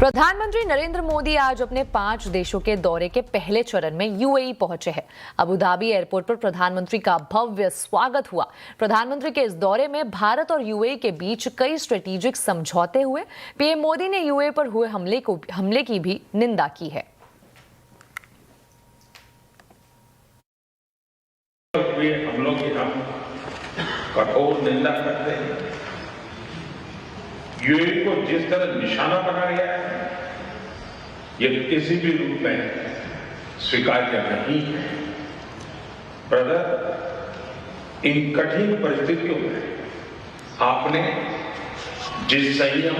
प्रधानमंत्री नरेंद्र मोदी आज अपने 5 देशों के दौरे के पहले चरण में यूएई पहुंचे हैं। अबू धाबी एयरपोर्ट पर प्रधानमंत्री का भव्य स्वागत हुआ। प्रधानमंत्री के इस दौरे में भारत और यूएई के बीच कई स्ट्रेटेजिक समझौते हुए। पीएम मोदी ने यूएई पर हुए हमले की भी निंदा की है। हमलों की हम कठोर निंदा करते हैं। यूएई को जिस तरह निशाना बनाया गया है, यह किसी भी रूप में स्वीकार्य नहीं है। ब्रदर, इन कठिन परिस्थितियों में आपने जिस संयम,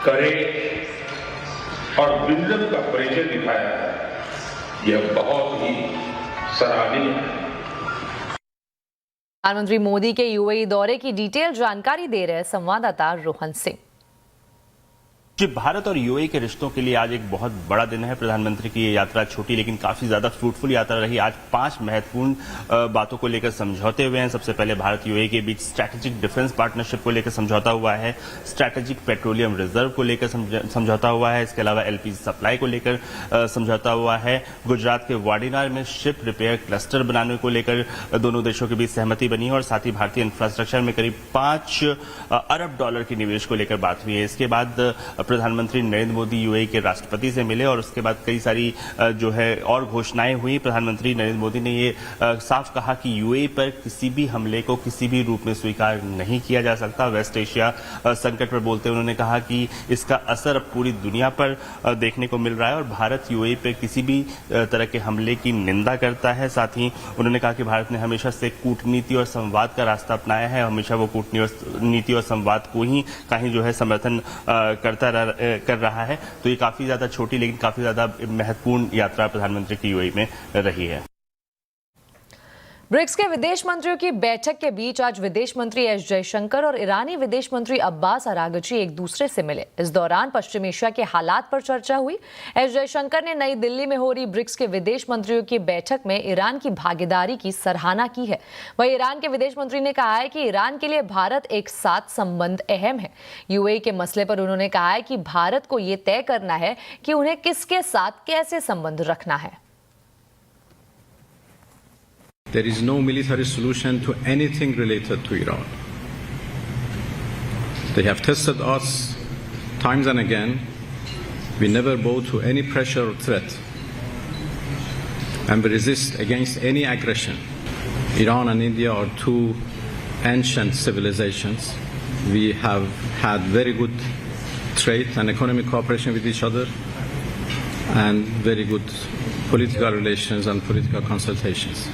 करेज और विजडम का परिचय दिखाया है, यह बहुत ही सराहनीय है। प्रधानमंत्री मोदी के यूएई दौरे की डिटेल जानकारी दे रहे संवाददाता रोहन सिंह। जी, भारत और यूएई के रिश्तों के लिए आज एक बहुत बड़ा दिन है। प्रधानमंत्री की ये यात्रा छोटी लेकिन काफी ज्यादा फ्रूटफुल यात्रा रही। आज 5 महत्वपूर्ण बातों को लेकर समझौते हुए हैं। सबसे पहले भारत यूएई के बीच स्ट्रैटेजिक डिफेंस पार्टनरशिप को लेकर समझौता हुआ है। स्ट्रैटेजिक पेट्रोलियम रिजर्व को लेकर समझौता हुआ है। इसके अलावा एलपीजी सप्लाई को लेकर समझौता हुआ है। गुजरात के वाडीनार में शिप रिपेयर क्लस्टर बनाने को लेकर दोनों देशों के बीच सहमति बनी है और साथ ही भारतीय इंफ्रास्ट्रक्चर में करीब $5 अरब की निवेश को लेकर बात हुई है। इसके बाद प्रधानमंत्री नरेंद्र मोदी यूएई के राष्ट्रपति से मिले और उसके बाद कई सारी जो है और घोषणाएं हुई। प्रधानमंत्री नरेंद्र मोदी ने ये साफ कहा कि यूएई पर किसी भी हमले को किसी भी रूप में स्वीकार नहीं किया जा सकता। वेस्ट एशिया संकट पर बोलते हुए उन्होंने कहा कि इसका असर अब पूरी दुनिया पर देखने को मिल रहा है और भारत यूएई पर किसी भी तरह के हमले की निंदा करता है। साथ ही उन्होंने कहा कि भारत ने हमेशा से कूटनीति और संवाद का रास्ता अपनाया है। हमेशा वो कूटनीति और संवाद को ही कहीं जो है समर्थन कर रहा है। तो ये काफी ज्यादा छोटी लेकिन काफी ज्यादा महत्वपूर्ण यात्रा प्रधानमंत्री की यूएई में रही है। ब्रिक्स के विदेश मंत्रियों की बैठक के बीच आज विदेश मंत्री एस जयशंकर और ईरानी विदेश मंत्री अब्बास अरागची एक दूसरे से मिले। इस दौरान पश्चिम एशिया के हालात पर चर्चा हुई। एस जयशंकर ने नई दिल्ली में हो रही ब्रिक्स के विदेश मंत्रियों की बैठक में ईरान की भागीदारी की सराहना की है। वहीं ईरान के विदेश मंत्री ने कहा है कि ईरान के लिए भारत एक साथ संबंध अहम है। यूएई के मसले पर उन्होंने कहा है कि भारत को ये तय करना है कि उन्हें किसके साथ कैसे संबंध रखना है। There is no military solution to anything related to Iran. They have tested us times and again. We never bow to any pressure or threat. And we resist against any aggression. Iran and India are two ancient civilizations. We have had very good trade and economic cooperation with each other and very good political relations and political consultations.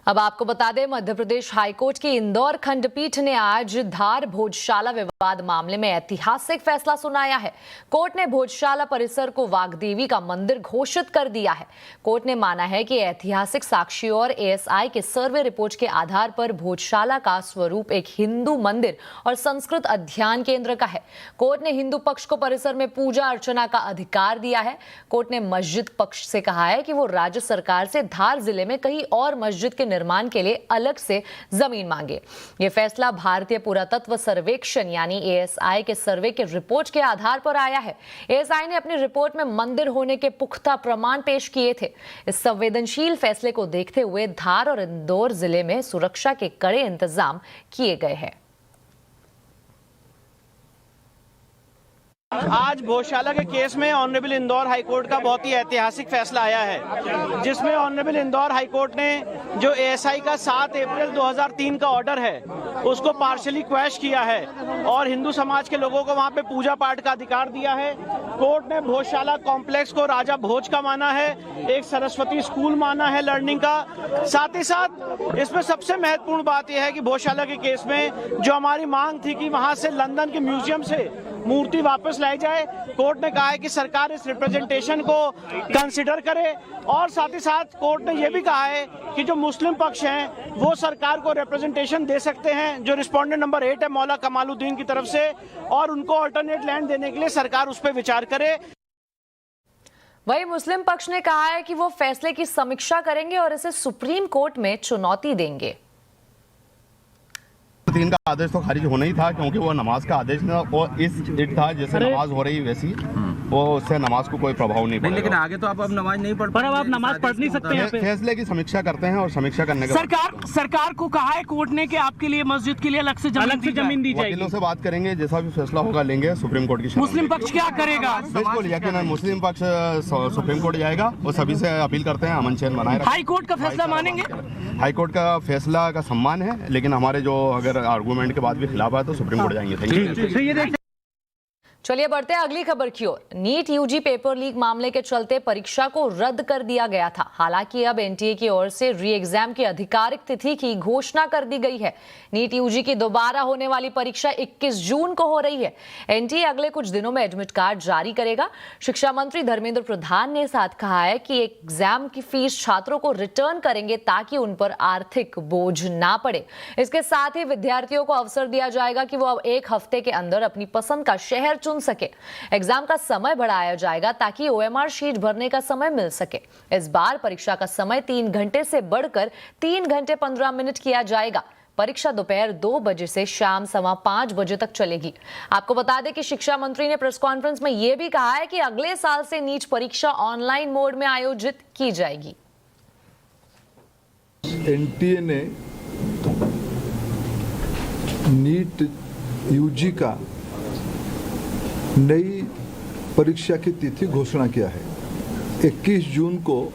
अब आपको बता दें, Madhya Pradesh high court की इंदौर खंडपीठ ने आज धार भोजशाला विवाद मामले में ऐतिहासिक फैसला सुनाया है। कोर्ट ने भोजशाला परिसर को वाग्देवी का मंदिर घोषित कर दिया है। कोर्ट ने माना है कि ऐतिहासिक साक्ष्यों और एएसआई के सर्वे रिपोर्ट के आधार पर भोजशाला का स्वरूप एक हिंदू मंदिर और संस्कृत अध्ययन केंद्र का है। कोर्ट ने हिंदू पक्ष को परिसर में पूजा अर्चना का अधिकार दिया है। कोर्ट ने मस्जिद पक्ष से कहा है कि वो राज्य सरकार से धार जिले में कहीं और मस्जिद के निर्माण के लिए अलग से जमीन मांगे। यह फैसला भारतीय पुरातत्व सर्वेक्षण यानी एएसआई के सर्वे के रिपोर्ट के आधार पर आया है। एएसआई ने अपनी रिपोर्ट में मंदिर होने के पुख्ता प्रमाण पेश किए थे। इस संवेदनशील फैसले को देखते हुए धार और इंदौर जिले में सुरक्षा के कड़े इंतजाम किए गए हैं। आज भोजशाला के केस में ऑनरेबल इंदौर हाईकोर्ट का बहुत ही ऐतिहासिक फैसला आया है, जिसमें ऑनरेबल इंदौर हाईकोर्ट ने जो एएसआई का 7 अप्रैल 2003 का ऑर्डर है उसको पार्शली क्वैश किया है और हिंदू समाज के लोगों को वहां पे पूजा पाठ का अधिकार दिया है। कोर्ट ने भोजशाला कॉम्प्लेक्स को राजा भोज का माना है, एक सरस्वती स्कूल माना है लर्निंग का। साथ ही साथ इसमें सबसे महत्वपूर्ण बात यह है कि भोजशाला के केस में जो हमारी मांग थी कि वहां से लंदन के म्यूजियम से मूर्ति वापस लाई जाए, कोर्ट ने कहा है कि सरकार इस रिप्रेजेंटेशन को कंसिडर करे और साथ ही साथ कोर्ट ने यह भी कहा है कि जो मुस्लिम पक्ष हैं वो सरकार को रिप्रेजेंटेशन दे सकते हैं, जो रिस्पोंडेंट नंबर 8 है मौला कमालुद्दीन की तरफ से, और उनको अल्टरनेट लैंड देने के लिए सरकार उस पर विचार करे। वहीं मुस्लिम पक्ष ने कहा है कि वो फैसले की समीक्षा करेंगे और इसे सुप्रीम कोर्ट में चुनौती देंगे। 3 का आदेश तो खारिज होना ही था, क्योंकि वो नमाज का आदेश था और इस इट था जैसे नमाज हो रही वैसी, वो उससे नमाज को कोई प्रभाव नहीं पड़ेगा। लेकिन आगे तो आप अब नमाज नहीं पढ़, पर अब आप नमाज पढ़ नहीं सकते हैं। फैसले की समीक्षा करते हैं और समीक्षा करने के सरकार को कहा है कोर्ट ने कि आपके लिए मस्जिद के लिए अलग से जमीन दी जाएगी। वकीलों से बात करेंगे, जैसा भी फैसला होगा लेंगे सुप्रीम कोर्ट की। मुस्लिम पक्ष क्या करेगा? बिल्कुल यकीनन मुस्लिम पक्ष सुप्रीम कोर्ट जाएगा और सभी से अपील करते हैं अमन चैन बनाए रखें। हाई कोर्ट का फैसला मानेंगे? हाई कोर्ट का फैसला का सम्मान है, लेकिन हमारे जो अगर आर्गूमेंट के बाद भी खिलाफ है तो सुप्रीम कोर्ट जाएंगे। Thank you. चलिए बढ़ते हैं अगली खबर की ओर। नीट यूजी पेपर लीक मामले के चलते परीक्षा को रद्द कर दिया गया था। हालांकि अब एनटीए की ओर से री एग्जाम की आधिकारिक तिथि की घोषणा कर दी गई है। नीट यूजी की दोबारा होने वाली परीक्षा 21 जून को हो रही है। एनटीए अगले कुछ दिनों में एडमिट कार्ड जारी करेगा। शिक्षा मंत्री धर्मेंद्र प्रधान ने साथ कहा है कि एग्जाम की फीस छात्रों को रिटर्न करेंगे ताकि उन पर आर्थिक बोझ ना पड़े। इसके साथ ही विद्यार्थियों को अवसर दिया जाएगा कि वो अब 1 हफ्ते के अंदर अपनी पसंद का शहर चुन सके। एग्जाम का समय बढ़ाया जाएगा ताकि ओएमआर शीट भरने का समय मिल सके। इस बार परीक्षा का समय 3 घंटे से बढ़कर 3 घंटे 15 मिनट किया जाएगा। परीक्षा दोपहर 2 बजे से शाम 5:15 बजे तक चलेगी। आपको बता दें कि शिक्षा मंत्री ने प्रेस कॉन्फ्रेंस में यह भी कहा है कि अगले साल से नीट परीक्षा ऑनलाइन मोड में आयोजित की जाएगी। एनटीए ने नीट यूजी का नई परीक्षा की तिथि घोषणा किया है। 21 जून को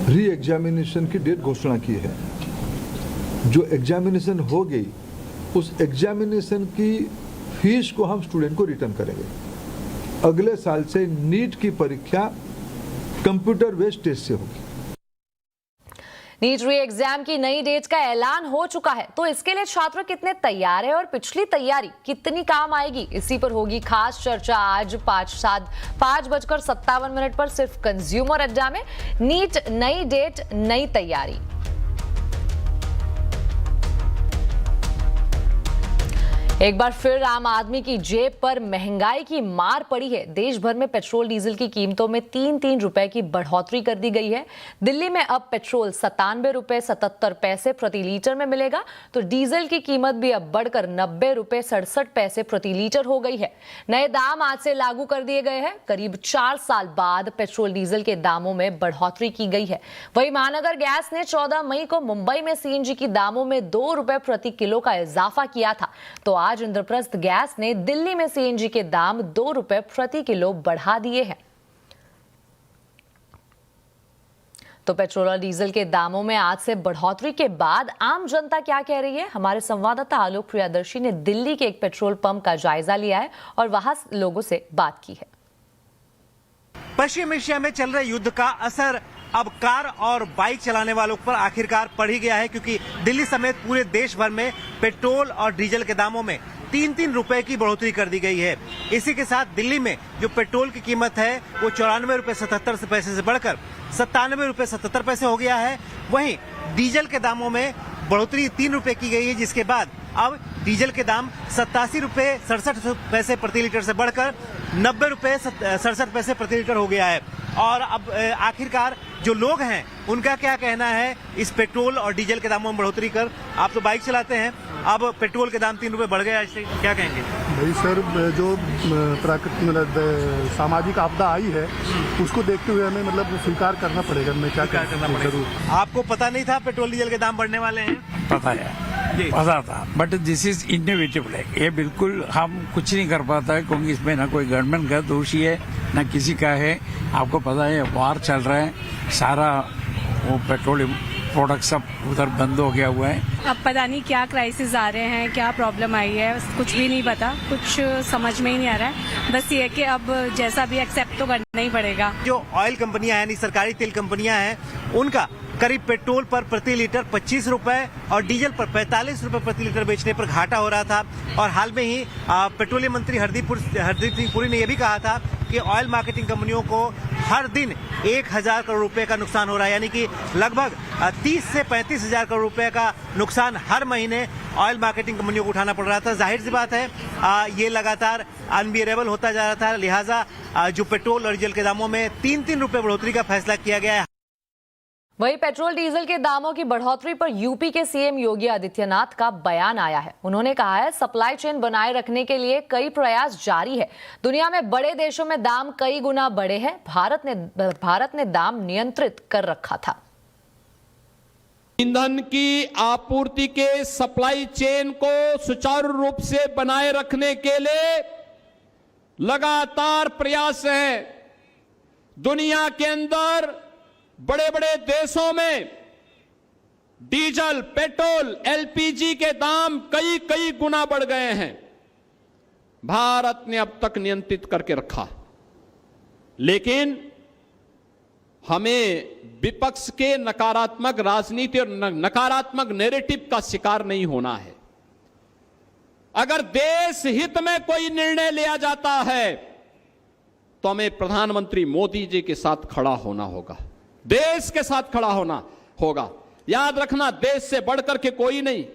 री एग्जामिनेशन की डेट घोषणा की है। जो एग्जामिनेशन हो गई उस एग्जामिनेशन की फीस को हम स्टूडेंट को रिटर्न करेंगे। अगले साल से नीट की परीक्षा कंप्यूटर बेस्ड टेस्ट से होगी। नीट री एग्जाम की नई डेट का ऐलान हो चुका है, तो इसके लिए छात्र कितने तैयार हैं और पिछली तैयारी कितनी काम आएगी, इसी पर होगी खास चर्चा आज 5:57 पर सिर्फ कंज्यूमर अड्डा में। नीट नई डेट नई तैयारी। एक बार फिर आम आदमी की जेब पर महंगाई की मार पड़ी है। देश भर में पेट्रोल डीजल की कीमतों में 3-3 रुपए की बढ़ोतरी कर दी गई है। दिल्ली में अब पेट्रोल 97 रुपए 77 पैसे प्रति लीटर में मिलेगा, तो डीजल की कीमत भी अब बढ़कर 90 रुपए 67 पैसे प्रति लीटर हो गई है। नए दाम आज से लागू कर दिए गए हैं। करीब 4 साल बाद पेट्रोल डीजल के दामों में बढ़ोतरी की गई है। वहीं महानगर गैस ने 14 मई को मुंबई में सीएनजी की दामों में 2 रुपए प्रति किलो का इजाफा किया था, तो आज इंद्रप्रस्थ गैस ने दिल्ली में सीएनजी के दाम 2 रुपए प्रति किलो बढ़ा दिए हैं। तो पेट्रोल और डीजल के दामों में आज से बढ़ोतरी के बाद आम जनता क्या कह रही है? हमारे संवाददाता आलोक प्रियदर्शी ने दिल्ली के एक पेट्रोल पंप का जायजा लिया है और वहां लोगों से बात की है। पश्चिम एशिया में चल रहे युद्ध का असर अब कार और बाइक चलाने वालों पर आखिरकार पड़ ही गया है, क्योंकि दिल्ली समेत पूरे देश भर में पेट्रोल और डीजल के दामों में 3-3 रुपए की बढ़ोतरी कर दी गई है। इसी के साथ दिल्ली में जो पेट्रोल की कीमत है वो 94 रुपए 77 पैसे से बढ़कर 97 रुपए 77 पैसे हो गया है। वहीं डीजल के दामों में बढ़ोतरी 3 रुपए की गई है, जिसके बाद अब डीजल के दाम 87 रुपए 67 पैसे प्रति लीटर से बढ़कर 90 रुपए 67 पैसे प्रति लीटर हो गया है। और अब आखिरकार जो लोग हैं उनका क्या कहना है इस पेट्रोल और डीजल के दामों में बढ़ोतरी कर? आप तो बाइक चलाते हैं, अब पेट्रोल के दाम 3 रुपए बढ़ गए, आज से क्या कहेंगे? भाई सर, जो प्राकृतिक मतलब सामाजिक आपदा आई है उसको देखते हुए हमें मतलब स्वीकार करना पड़ेगा। मैं क्या करना पड़ेगा? आपको पता नहीं था पेट्रोल डीजल के दाम बढ़ने वाले हैं? पता है, पता था, बट दिस इज इनएविटेबल है। ये बिल्कुल हम कुछ नहीं कर पाता है, क्योंकि इसमें ना कोई गवर्नमेंट का दोषी है ना किसी का है। आपको पता है वार चल रहा है, सारा वो पेट्रोलियम प्रोडक्ट सब उधर बंद हो गया हुआ है। अब पता नहीं क्या क्राइसिस आ रहे हैं, क्या प्रॉब्लम आई है, कुछ भी नहीं पता, कुछ समझ में ही नहीं आ रहा है। बस ये कि अब जैसा भी एक्सेप्ट तो करना ही पड़ेगा। जो ऑयल कंपनियां यानी सरकारी तेल कंपनियां हैं, उनका करीब पेट्रोल पर प्रति लीटर 25 रुपए और डीजल पर 45 रुपए प्रति लीटर बेचने पर घाटा हो रहा था। और हाल में ही पेट्रोलियम मंत्री हरदीप सिंह पुरी ने यह भी कहा था कि ऑयल मार्केटिंग कंपनियों को हर दिन 1000 करोड़ रुपए का नुकसान हो रहा है, यानी कि लगभग 30 से 35 हजार करोड़ रुपए का नुकसान हर महीने ऑयल मार्केटिंग कंपनियों को उठाना पड़ रहा था। जाहिर सी बात है ये लगातार अनबियरेबल होता जा रहा था, लिहाजा जो पेट्रोल और डीजल के दामों में 3-3 रुपए बढ़ोतरी का फैसला किया गया है। वहीं पेट्रोल डीजल के दामों की बढ़ोतरी पर यूपी के सीएम योगी आदित्यनाथ का बयान आया है। उन्होंने कहा है सप्लाई चेन बनाए रखने के लिए कई प्रयास जारी है। दुनिया में बड़े देशों में दाम कई गुना बढ़े हैं। भारत ने दाम नियंत्रित कर रखा था। ईंधन की आपूर्ति के सप्लाई चेन को सुचारू रूप से बनाए रखने के लिए लगातार प्रयास है। दुनिया के अंदर बड़े बड़े देशों में डीजल, पेट्रोल, एलपीजी के दाम कई गुना बढ़ गए हैं। भारत ने अब तक नियंत्रित करके रखा, लेकिन हमें विपक्ष के नकारात्मक राजनीति और नकारात्मक नैरेटिव का शिकार नहीं होना है। अगर देश हित में कोई निर्णय लिया जाता है तो हमें प्रधानमंत्री मोदी जी के साथ खड़ा होना होगा, देश के साथ खड़ा होना होगा। याद रखना, देश से बढ़कर के कोई नहीं।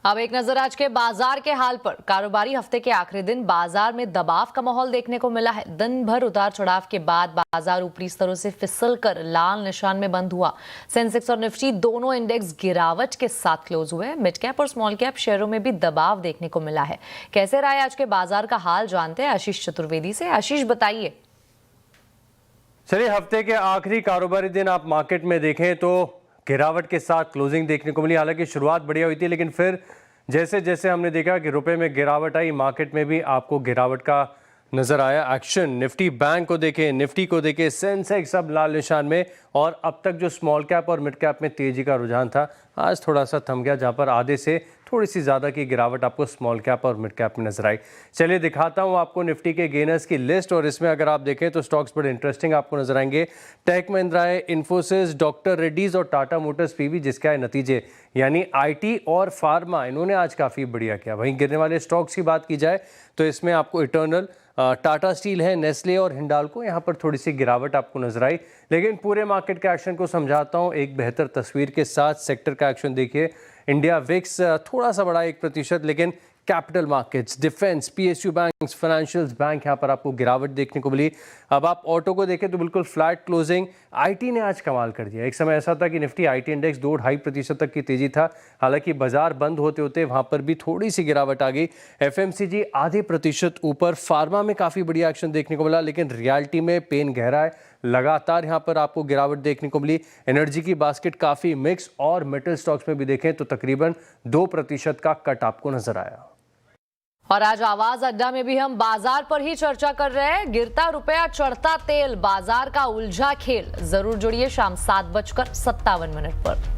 अब एक नजर आज के बाजार के हाल पर। कारोबारी हफ्ते के आखिरी दिन बाजार में दबाव का माहौल देखने को मिला है। दिन भर उतार चढ़ाव के बाद बाजार ऊपरी स्तरों से फिसलकर लाल निशान में बंद हुआ। सेंसेक्स और निफ्टी दोनों इंडेक्स गिरावट के साथ क्लोज हुए। मिड कैप और स्मॉल कैप शेयरों में भी दबाव देखने को मिला है। कैसे रहा आज के बाजार का हाल, जानते हैं आशीष चतुर्वेदी से। आशीष, बताइए। चलिए, हफ्ते के आखिरी कारोबारी दिन आप मार्केट में देखें तो गिरावट के साथ क्लोजिंग देखने को मिली। हालांकि शुरुआत बढ़िया हुई थी, लेकिन फिर जैसे जैसे हमने देखा कि रुपए में गिरावट आई, मार्केट में भी आपको गिरावट का नजर आया एक्शन। निफ्टी बैंक को देखें, निफ्टी को देखें, सेंसेक्स सब लाल निशान में। और अब तक जो स्मॉल कैप और मिड कैप में तेजी का रुझान था, आज थोड़ा सा थम गया, जहां पर आधे से थोड़ी सी ज़्यादा की गिरावट आपको स्मॉल कैप और मिड कैप में नजर आई। चलिए दिखाता हूं आपको निफ्टी के गेनर्स की लिस्ट। और इसमें अगर आप देखें तो स्टॉक्स बड़े इंटरेस्टिंग आपको नजर आएंगे। टेक महिंद्रा है, इन्फोसिस, डॉक्टर रेड्डीज और टाटा मोटर्स पीवी, जिसके आए नतीजे यानी आईटी और फार्मा, इन्होंने आज काफ़ी बढ़िया किया। वहीं गिरने वाले स्टॉक्स की बात की जाए तो इसमें आपको इटर्नल, टाटा स्टील है, नेस्ले और हिंडाल्को, यहाँ पर थोड़ी सी गिरावट आपको नजर आई। लेकिन पूरे मार्केट के एक्शन को समझाता हूँ एक बेहतर तस्वीर के साथ। सेक्टर का एक्शन देखिए। इंडिया विक्स थोड़ा सा बढ़ा 1%, लेकिन capital markets, defence, PSU banks, financials bank, यहाँ पर आपको गिरावट देखने को मिली। अब आप ऑटो को देखें तो बिल्कुल फ्लैट क्लोजिंग। आईटी ने आज कमाल कर दिया। एक समय ऐसा था कि निफ्टी आईटी इंडेक्स 2-2.5% तक की तेजी था। हालांकि बाजार बंद होते होते वहां पर भी थोड़ी सी गिरावट आ गई। एफएमसीजी आधे प्रतिशत ऊपर। फार्मा में काफ़ी बढ़िया एक्शन देखने को मिला, लेकिन रियलिटी में पेन गहरा है। लगातार यहाँ पर आपको गिरावट देखने को मिली। एनर्जी की बास्केट काफ़ी मिक्स, और मेटल स्टॉक्स में भी देखें तो तकरीबन 2% का कट आपको नजर आया। और आज आवाज अड्डा में भी हम बाजार पर ही चर्चा कर रहे हैं। गिरता रुपया, चढ़ता तेल, बाजार का उलझा खेल। जरूर जुड़िए शाम 7:57 पर।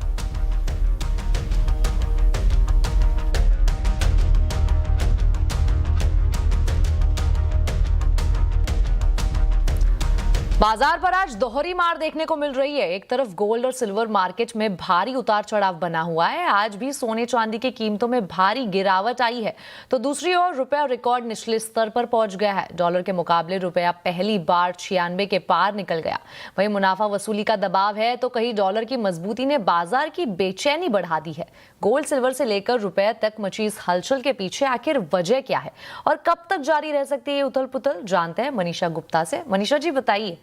बाजार पर आज दोहरी मार देखने को मिल रही है। एक तरफ गोल्ड और सिल्वर मार्केट में भारी उतार चढ़ाव बना हुआ है। आज भी सोने चांदी की कीमतों में भारी गिरावट आई है, तो दूसरी ओर रुपया रिकॉर्ड निचले स्तर पर पहुंच गया है। डॉलर के मुकाबले रुपया पहली बार 96 के पार निकल गया। वहीं मुनाफा वसूली का दबाव है, तो कहीं डॉलर की मजबूती ने बाजार की बेचैनी बढ़ा दी है। गोल्ड सिल्वर से लेकर रुपये तक मची इस हलचल के पीछे आखिर वजह क्या है और कब तक जारी रह सकती है ये उथल पुथल, जानते हैं मनीषा गुप्ता से। मनीषा जी, बताइए।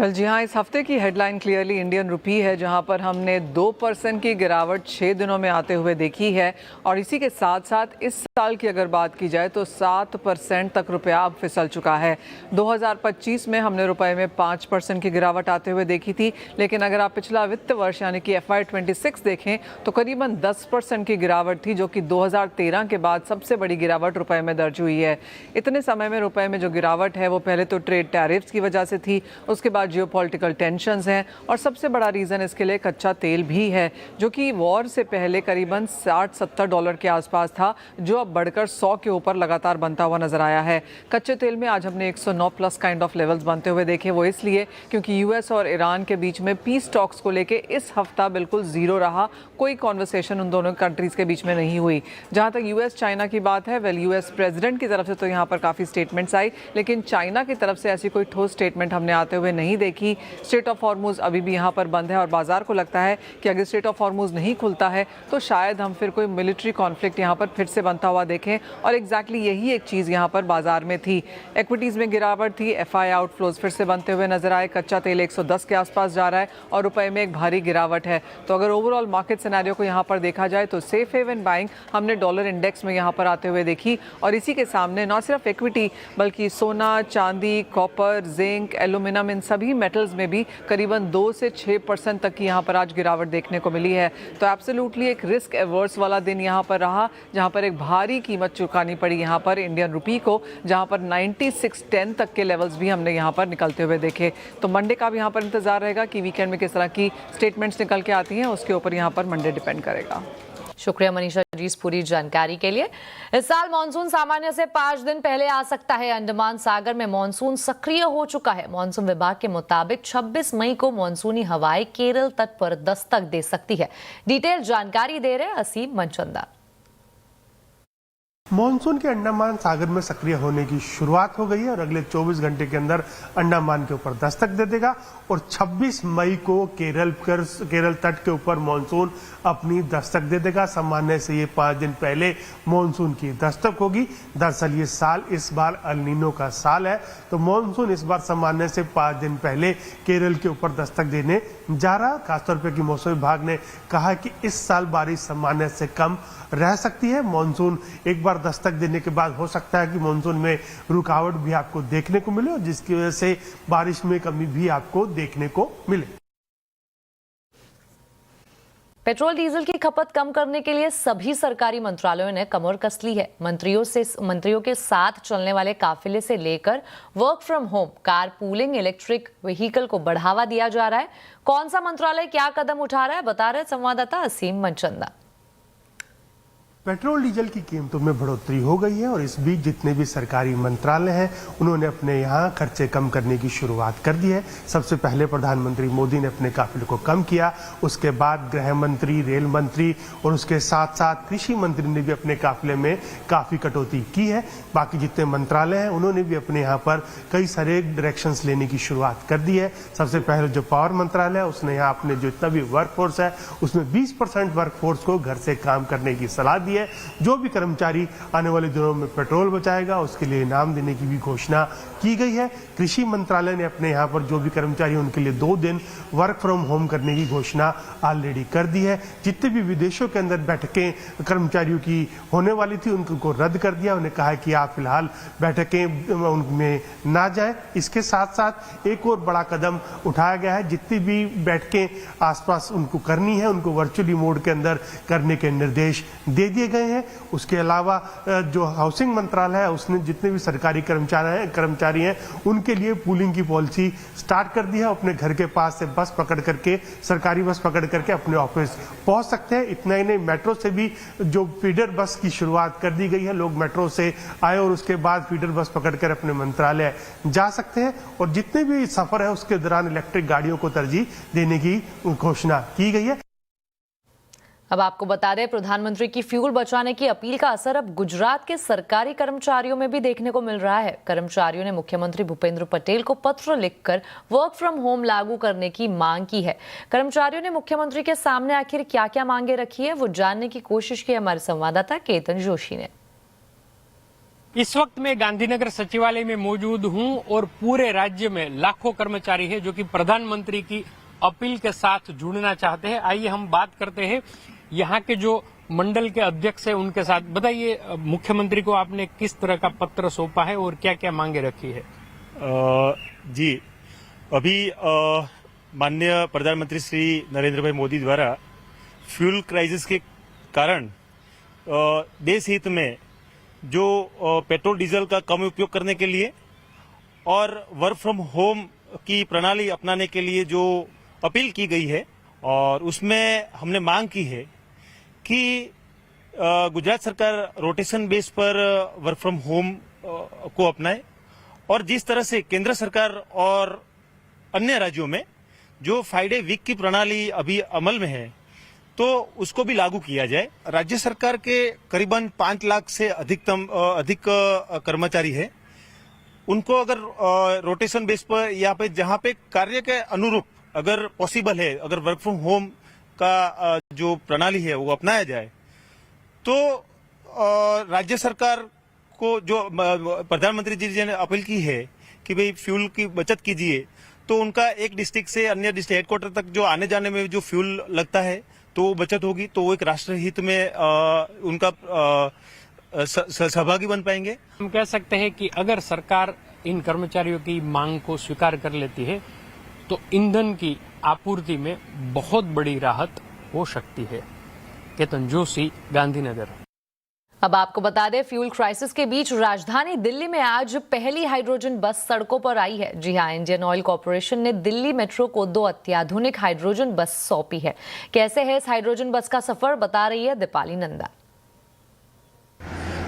जी हाँ, इस हफ्ते की हेडलाइन क्लियरली इंडियन रुपी है, जहां पर हमने 2% की गिरावट 6 दिनों में आते हुए देखी है। और इसी के साथ साथ इस साल की अगर बात की जाए तो 7% तक रुपया अब फिसल चुका है। 2025 में हमने रुपए में 5% की गिरावट आते हुए देखी थी, लेकिन अगर आप पिछला वित्त वर्ष यानी कि FY26 देखें तो करीबन 10% की गिरावट थी, जो कि 2013 के बाद सबसे बड़ी गिरावट रुपए में दर्ज हुई है। इतने समय में रुपए में जो गिरावट है वो पहले तो ट्रेड टैरिफ्स की वजह से थी, उसके बाद जियोपॉलिटिकल टेंशंस हैं, और सबसे बड़ा रीज़न इसके लिए कच्चा तेल भी है, जो कि वॉर से पहले करीबन $60-70 के आसपास था, जो अब बढ़कर 100 के ऊपर लगातार बनता हुआ नजर आया है। कच्चे तेल में आज हमने 109 प्लस काइंड ऑफ लेवल्स बनते हुए देखे। वो इसलिए क्योंकि यूएस और ईरान के बीच में पीस टॉक्स को लेके इस हफ्ता बिल्कुल जीरो रहा। कोई कॉन्वर्सेशन उन दोनों कंट्रीज के बीच में नहीं हुई। जहां तक यूएस चाइना की बात है, वेल यूएस प्रेसिडेंट की तरफ से तो यहाँ पर काफ़ी स्टेटमेंट्स आई, लेकिन चाइना की तरफ से ऐसी कोई ठोस स्टेटमेंट हमने आते हुए नहीं देखी। स्ट्रेट ऑफ हॉर्मुज अभी भी यहाँ पर बंद है और बाजार को लगता है कि अगर स्ट्रेट ऑफ हॉर्मुज नहीं खुलता है तो शायद हम फिर कोई मिलिट्री कॉन्फ्लिक्ट यहाँ पर फिर से बनता हुआ देखें, और एग्जैक्टली यही एक चीज़ यहाँ पर बाजार में थी। एक्विटीज़ में गिरावट थी, एफआई आउटफ्लोज फिर से बनते हुए नजर आए, कच्चा तेल 110 के आसपास जा रहा है और रुपए में एक भारी गिरावट है। तो अगर ओवरऑल मार्केट सिनेरियो को यहाँ पर देखा जाए तो सेफ हेवन बाइंग हमने डॉलर इंडेक्स में यहाँ पर आते हुए देखी, और इसी के सामने न सिर्फ इक्विटी बल्कि सोना, चांदी, कॉपर, जिंक, एल्यूमिनियम, इन सभी मेटल्स में भी करीबन 2 से 6% तक की यहाँ पर आज गिरावट देखने को मिली है। तो एब्सोल्युटली एक रिस्क एवर्स वाला दिन यहाँ पर रहा, जहाँ पर एक भारी कीमत चुकानी पड़ी यहाँ पर इंडियन रुपी को, जहाँ पर 96.10 तक के लेवल्स भी हमने यहाँ पर निकलते हुए देखे। तो मंडे का भी यहाँ पर इंतजार रहेगा कि वीकेंड में किस तरह की स्टेटमेंट्स निकल के आती हैं, उसके ऊपर यहाँ पर मंडे डिपेंड करेगा। शुक्रिया मनीषा जी इस पूरी जानकारी के लिए। इस साल मानसून सामान्य से 5 दिन पहले आ सकता है। अंडमान सागर में मानसून सक्रिय हो चुका है। मॉनसून विभाग के मुताबिक 26 मई को मानसूनी हवाएं केरल तट पर दस्तक दे सकती है। डिटेल जानकारी दे रहे असीम मनचंदा। मॉनसून के अंडमान सागर में सक्रिय होने की शुरुआत हो गई है और अगले 24 घंटे के अंदर अंडमान के ऊपर दस्तक दे देगा और 26 मई को केरल तट के ऊपर मॉनसून अपनी दस्तक दे देगा। सामान्य से ये 5 दिन पहले मॉनसून की दस्तक होगी। दरअसल ये साल इस बार अल नीनो का साल है, तो मॉनसून इस बार सामान्य से 5 दिन पहले केरल के ऊपर दस्तक देने जा रहा है। खासतौर पर कि मौसम विभाग ने कहा कि इस साल बारिश सामान्य से कम रह सकती है। मॉनसून एक बार दस्तक देने के बाद हो सकता है कि मॉनसून में रुकावट भी आपको देखने को मिले और जिसकी वजह से बारिश में कमी भी आपको देखने को मिले। पेट्रोल डीजल की खपत कम करने के लिए सभी सरकारी मंत्रालयों ने कमर कस ली है। मंत्रियों के साथ चलने वाले काफिले से लेकर work from home, car pooling, electric vehicle को बढ़ावा दिया जा रहा है। कौन सा मंत्रालय क्या कदम उठा रहा है, बता रहे संवाददाता असीम मनचंदा। पेट्रोल डीजल की कीमतों में बढ़ोतरी हो गई है और इस बीच जितने भी सरकारी मंत्रालय हैं उन्होंने अपने यहाँ खर्चे कम करने की शुरुआत कर दी है। सबसे पहले प्रधानमंत्री मोदी ने अपने काफिले को कम किया, उसके बाद गृह मंत्री, रेल मंत्री और उसके साथ साथ कृषि मंत्री ने भी अपने काफिले में काफी कटौती की है। बाकी जितने मंत्रालय हैं उन्होंने भी अपने यहाँ पर कई सारे डायरेक्शंस लेने की शुरुआत कर दी है। सबसे पहले जो पावर मंत्रालय है उसने यहाँ अपने जितना भी वर्कफोर्स है उसमें 20% वर्कफोर्स को घर से काम करने की सलाह दी है। जो भी कर्मचारी आने वाले दिनों में पेट्रोल बचाएगा उसके लिए इनाम देने की भी घोषणा की गई है। कृषि मंत्रालय ने अपने यहाँ पर जो भी कर्मचारी उनके लिए 2 दिन वर्क फ्रॉम होम करने की घोषणा ऑलरेडी कर दी है। जितने भी विदेशों के अंदर बैठकें कर्मचारियों की होने वाली थी उनको रद्द कर दिया। उन्हें कहा कि आप फिलहाल बैठकें उनमें ना जाएं। इसके साथ साथ एक और बड़ा कदम उठाया गया है, जितनी भी बैठकें आसपास उनको करनी है उनको वर्चुअली मोड के अंदर करने के निर्देश दे दिए गए हैं। उसके अलावा जो हाउसिंग मंत्रालय है उसने जितने भी सरकारी कर्मचारी हैं उनके लिए पूलिंग की पॉलिसी स्टार्ट कर दी है। अपने घर के पास से बस पकड़ करके, सरकारी बस पकड़ करके अपने ऑफिस पहुंच सकते हैं। इतना ही नहीं, मेट्रो से भी जो फीडर बस की शुरुआत कर दी गई है। लोग मेट्रो से आए और उसके बाद फीडर बस पकड़कर अपने मंत्रालय जा सकते हैं और जितने भी सफर है उसके दौरान इलेक्ट्रिक गाड़ियों को तरजीह देने की घोषणा की गई है। अब आपको बता दें, प्रधानमंत्री की फ्यूल बचाने की अपील का असर अब गुजरात के सरकारी कर्मचारियों में भी देखने को मिल रहा है। कर्मचारियों ने मुख्यमंत्री भूपेंद्र पटेल को पत्र लिखकर वर्क फ्रॉम होम लागू करने की मांग की है। कर्मचारियों ने मुख्यमंत्री के सामने आखिर क्या क्या मांगे रखी है वो जानने की कोशिश की हमारे संवाददाता केतन जोशी ने। इस वक्त मैं गांधीनगर सचिवालय में मौजूद हूं और पूरे राज्य में लाखों कर्मचारी हैं जो कि प्रधानमंत्री की अपील के साथ जुड़ना चाहते हैं। आइए हम बात करते हैं यहाँ के जो मंडल के अध्यक्ष है उनके साथ। बताइए, मुख्यमंत्री को आपने किस तरह का पत्र सौंपा है और क्या क्या मांगे रखी है? जी, अभी माननीय प्रधानमंत्री श्री नरेंद्र भाई मोदी द्वारा फ्यूल क्राइसिस के कारण देश हित में जो पेट्रोल डीजल का कम उपयोग करने के लिए और वर्क फ्रॉम होम की प्रणाली अपनाने के लिए जो अपील की गई है और उसमें हमने मांग की है कि गुजरात सरकार रोटेशन बेस पर वर्क फ्रॉम होम को अपनाए और जिस तरह से केंद्र सरकार और अन्य राज्यों में जो 5 डे वीक की प्रणाली अभी अमल में है तो उसको भी लागू किया जाए। राज्य सरकार के करीबन 5 लाख से अधिक कर्मचारी है उनको अगर रोटेशन बेस पर या पे जहां पे कार्य के अनुरूप अगर पॉसिबल है, अगर वर्क फ्रॉम होम का जो प्रणाली है वो अपनाया जाए तो राज्य सरकार को जो प्रधानमंत्री जी ने अपील की है कि भाई फ्यूल की बचत कीजिए, तो उनका एक डिस्ट्रिक्ट से अन्य डिस्ट्रिक्ट हेडक्वार्टर तक जो आने जाने में जो फ्यूल लगता है तो वो बचत होगी, तो वो एक राष्ट्र हित में उनका सहभागी बन पाएंगे। हम कह सकते हैं कि अगर सरकार इन कर्मचारियों की मांग को स्वीकार कर लेती है तो ईंधन की आपूर्ति में बहुत बड़ी राहत हो सकती है। केतन जोशी, गांधीनगर। अब आपको बता दें, फ्यूल क्राइसिस के बीच राजधानी दिल्ली में आज पहली हाइड्रोजन बस सड़कों पर आई है। जी हां, इंडियन ऑयल कॉर्पोरेशन ने दिल्ली मेट्रो को 2 अत्याधुनिक हाइड्रोजन बस सौंपी है। कैसे है इस हाइड्रोजन बस का सफर, बता रही है दीपाली नंदा।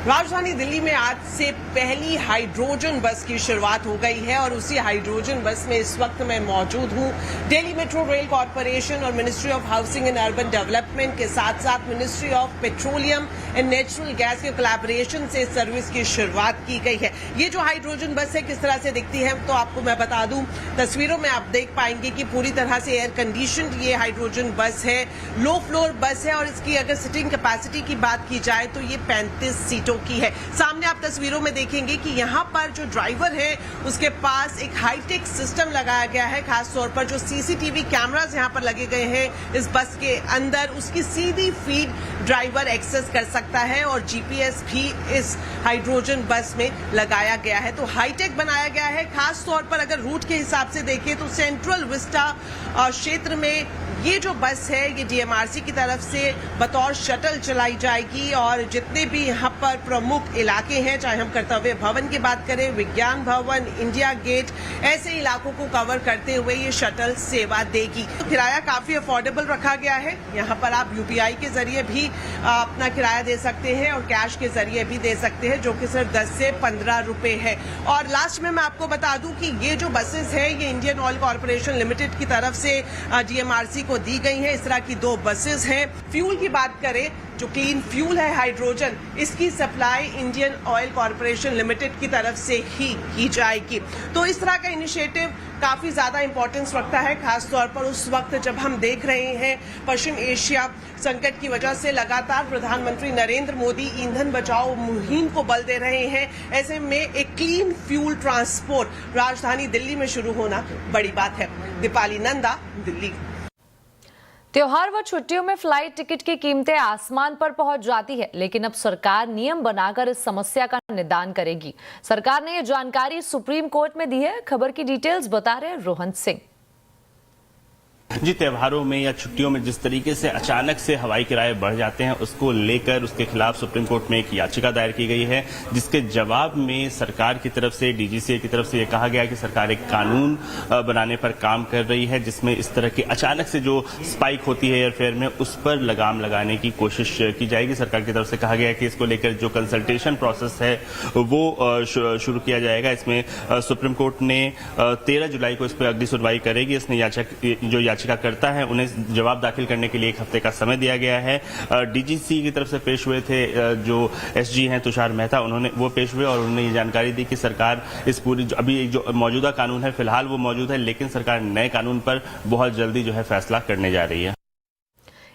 राजधानी दिल्ली में आज से पहली हाइड्रोजन बस की शुरुआत हो गई है और उसी हाइड्रोजन बस में इस वक्त मैं मौजूद हूं। दिल्ली मेट्रो रेल कॉर्पोरेशन और ministry of housing and urban development के साथ साथ ministry of petroleum and natural gas के कोलैबोरेशन से इस सर्विस की शुरुआत की गई है। ये जो हाइड्रोजन बस है किस तरह से दिखती है तो आपको मैं बता दूं, तस्वीरों में आप देख पाएंगे कि पूरी तरह से एयर कंडीशनड ये हाइड्रोजन बस है, लो फ्लोर बस है और इसकी अगर सिटिंग कैपेसिटी की बात की जाए तो ये 35 सीटों की है। सामने आप तस्वीरों में देखेंगे कि यहाँ पर जो ड्राइवर है उसके पास एक हाईटेक सिस्टम लगाया गया है। खास तौर पर जो सीसीटीवी कैमरास यहाँ पर लगे गए हैं इस बस के अंदर, उसकी सीधी फीड ड्राइवर एक्सेस कर सकता है और जीपीएस भी इस हाइड्रोजन बस में लगाया गया है। तो हाईटेक बनाया गया है। खास तौर पर अगर रूट के हिसाब से देखें तो सेंट्रल विस्टा क्षेत्र में ये जो बस है ये डीएमआरसी की तरफ से बतौर शटल चलाई जाएगी और जितने भी यहाँ पर प्रमुख इलाके हैं, चाहे हम कर्तव्य भवन की बात करें, विज्ञान भवन, इंडिया गेट, ऐसे इलाकों को कवर करते हुए ये शटल सेवा देगी। तो किराया काफी अफोर्डेबल रखा गया है। यहाँ पर आप यूपीआई के जरिए भी अपना किराया दे सकते हैं और कैश के जरिए भी दे सकते हैं, जो कि सिर्फ 10 से 15 रुपए है। और लास्ट में मैं आपको बता दूं कि ये जो बसेस है ये इंडियन ऑयल कॉर्पोरेशन लिमिटेड की तरफ से डीएमआरसी को दी गई है। इस तरह की 2 बसेस हैं। फ्यूल की बात करें, जो क्लीन फ्यूल है हाइड्रोजन, इसकी supply Indian oil corporation limited की तरफ से ही की जाएगी। तो इस तरह का इनिशिएटिव काफी ज्यादा इंपॉर्टेंस रखता है, खास तौर पर उस वक्त जब हम देख रहे हैं पश्चिम एशिया संकट की वजह से लगातार प्रधानमंत्री नरेंद्र मोदी ईंधन बचाओ मुहिम को बल दे रहे हैं। ऐसे में एक क्लीन फ्यूल ट्रांसपोर्ट राजधानी दिल्ली में शुरू होना बड़ी बात है। दीपाली नंदा, दिल्ली। त्योहार व छुट्टियों में फ्लाइट टिकट की कीमतें आसमान पर पहुंच जाती है, लेकिन अब सरकार नियम बनाकर इस समस्या का निदान करेगी। सरकार ने यह जानकारी सुप्रीम कोर्ट में दी है। खबर की डिटेल्स बता रहे हैं रोहन सिंह। जी, त्योहारों में या छुट्टियों में जिस तरीके से अचानक से हवाई किराए बढ़ जाते हैं उसको लेकर उसके खिलाफ सुप्रीम कोर्ट में एक याचिका दायर की गई है, जिसके जवाब में सरकार की तरफ से, डीजीसीए की तरफ से ये कहा गया कि सरकार एक कानून बनाने पर काम कर रही है जिसमें इस तरह की अचानक से जो स्पाइक होती है एयरफेयर में उस पर लगाम लगाने की कोशिश की जाएगी। सरकार की तरफ से कहा गया है कि इसको लेकर जो कंसल्टेशन प्रोसेस है वो शुरू किया जाएगा। इसमें सुप्रीम कोर्ट ने 13 जुलाई को इस पर अगली सुनवाई करेगी। इसने जो याचिका करता है उन्हें जवाब दाखिल करने के लिए 1 हफ्ते का समय दिया गया है। डीजीसी की तरफ से पेश हुए थे जो एसजी हैं तुषार मेहता, उन्होंने वो पेश हुए और उन्होंने ये जानकारी दी कि सरकार इस पूरी अभी जो मौजूदा कानून है फिलहाल वो मौजूद है, लेकिन सरकार नए कानून पर बहुत जल्दी जो है फैसला करने जा रही है।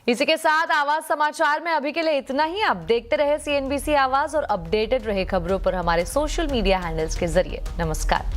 इसी के साथ आवाज समाचार में अभी के लिए इतना ही। आप देखते रहे CNBC आवाज और अपडेटेड रहे खबरों पर हमारे सोशल मीडिया हैंडल्स के जरिए। नमस्कार।